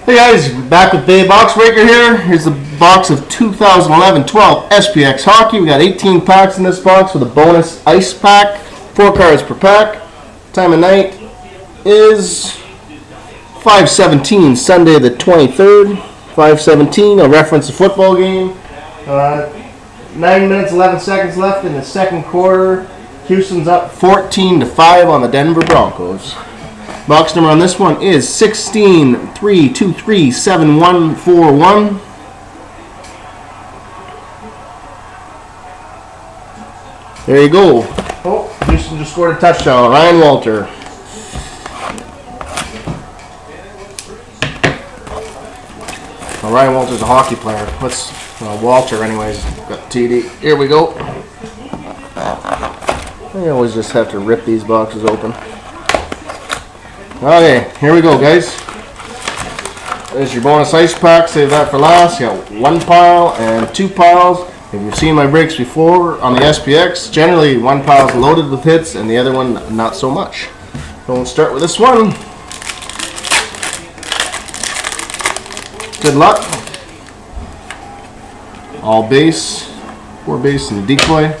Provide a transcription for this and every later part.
Hey guys, back with Dave Box Breaker here. Here's the box of 2011-12 SPX Hockey. We got 18 packs in this box with a bonus ice pack. 4 cards per pack. Time of night is 5:17, Sunday the 23rd. 5:17, a reference a football game. 9 minutes, 11 seconds left in the second quarter. Houston's up 14-5 on the Denver Broncos. Box number on this one is 16-323-7141. There you go. Oh, Houston just scored a touchdown. Ryan Walter. Well, Ryan Walter's a hockey player. Walter anyways. Got TD. Here we go. I always just have to rip these boxes open. Okay, here we go, guys. There's your bonus ice pack. Save that for last. You got 1 pile and 2 piles. If you've seen my breaks before on the SPX, generally 1 pile is loaded with hits and the other one not so much. So we'll start with this one. Good luck. All base, 4 base and a decoy.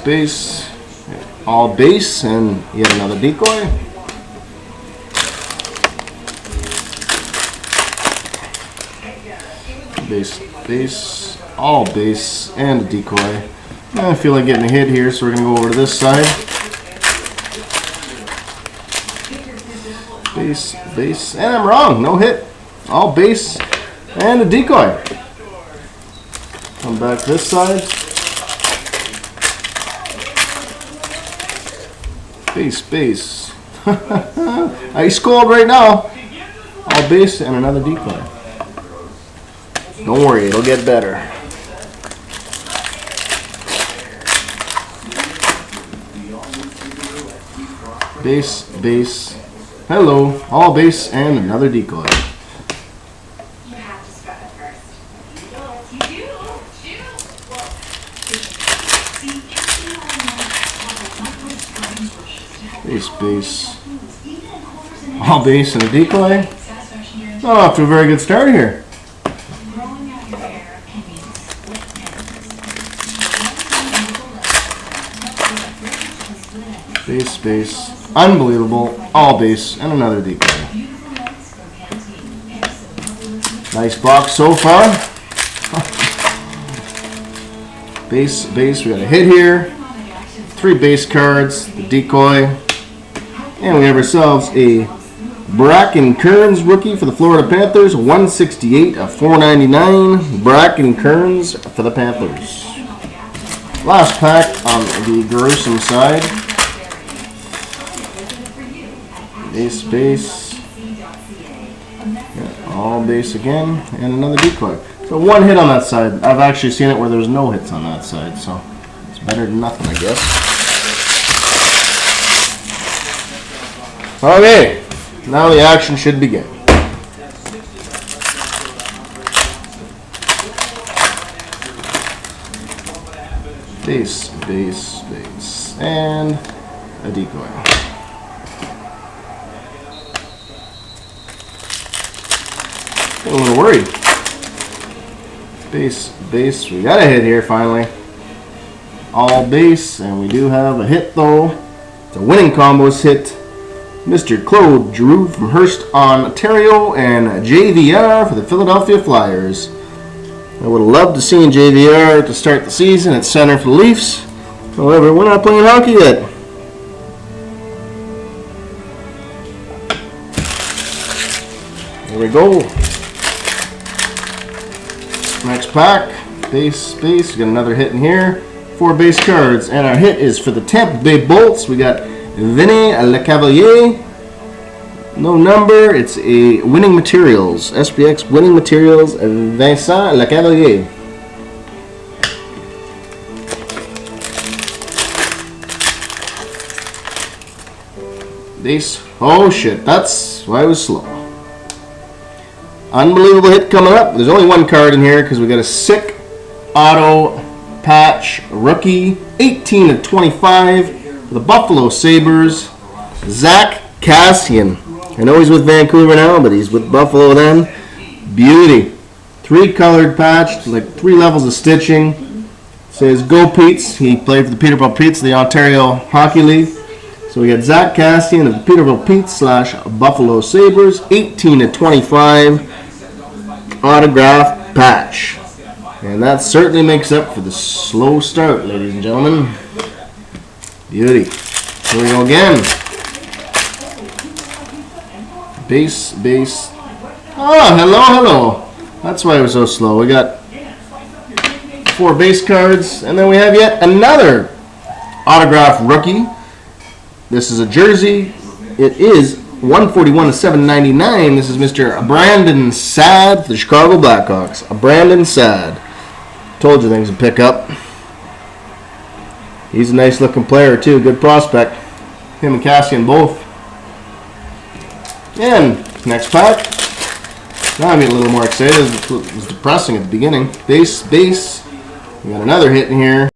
Base, all base, and yet another decoy. Base, all base, and a decoy. I feel like getting a hit here, so we're going to go over to this side. Base, and I'm wrong, no hit. All base, and a decoy. Come back this side. Base. Ice cold right now. All base and another decoy. Don't worry, it'll get better. Base. Hello. All base and another decoy. Base, all base and a decoy. Oh, off to a very good start here. Base, unbelievable, all base and another decoy. Nice box so far. Base, we got a hit here. 3 base cards, the decoy. And we have ourselves a Bracken Kearns rookie for the Florida Panthers, 168/499. Bracken Kearns for the Panthers. Last pack on the gruesome side. Base. Yeah, all base again, and another decoy. So 1 hit on that side. I've actually seen it where there's no hits on that side, so it's better than nothing, I guess. Okay, now the action should begin. Base, and a decoy. A little worried. Base, we got a hit here finally. All base, and we do have a hit though. It's a winning combos hit. Mr. Claude Giroux from Hearst, Ontario, and JVR for the Philadelphia Flyers. I would have loved to see JVR to start the season at center for the Leafs. However, we're not playing hockey yet. Here we go. Next pack. Base. We got another hit in here. 4 base cards, and our hit is for the Tampa Bay Bolts. We got Vinny Lecavalier. No number. It's a Winning Materials. SPX Winning Materials. Vincent Lecavalier. Base. Oh shit. That's why I was slow. Unbelievable hit coming up. There's only 1 card in here because we got a sick auto patch rookie, 18/25 for the Buffalo Sabres, Zach Kassian. I know he's with Vancouver now, but he's with Buffalo then. Beauty. 3-colored patch, like 3 levels of stitching. Says Go Pete's. He played for the Peterborough Petes, the Ontario Hockey League. So we got Zach Kassian of the Peterborough Petes / Buffalo Sabres, 18/25 autograph patch. And that certainly makes up for the slow start, ladies and gentlemen. Beauty. Here we go again. Base. Oh, hello. That's why it was so slow. We got 4 base cards, and then we have yet another autograph rookie. This is a jersey. It is 141/799. This is Mr. Brandon Saad for the Chicago Blackhawks. Brandon Saad. Told you things would pick up. He's a nice looking player too. Good prospect. Him and Kassian both. And next pack. Now I'm getting a little more excited. It was depressing at the beginning. Base. We got another hit in here.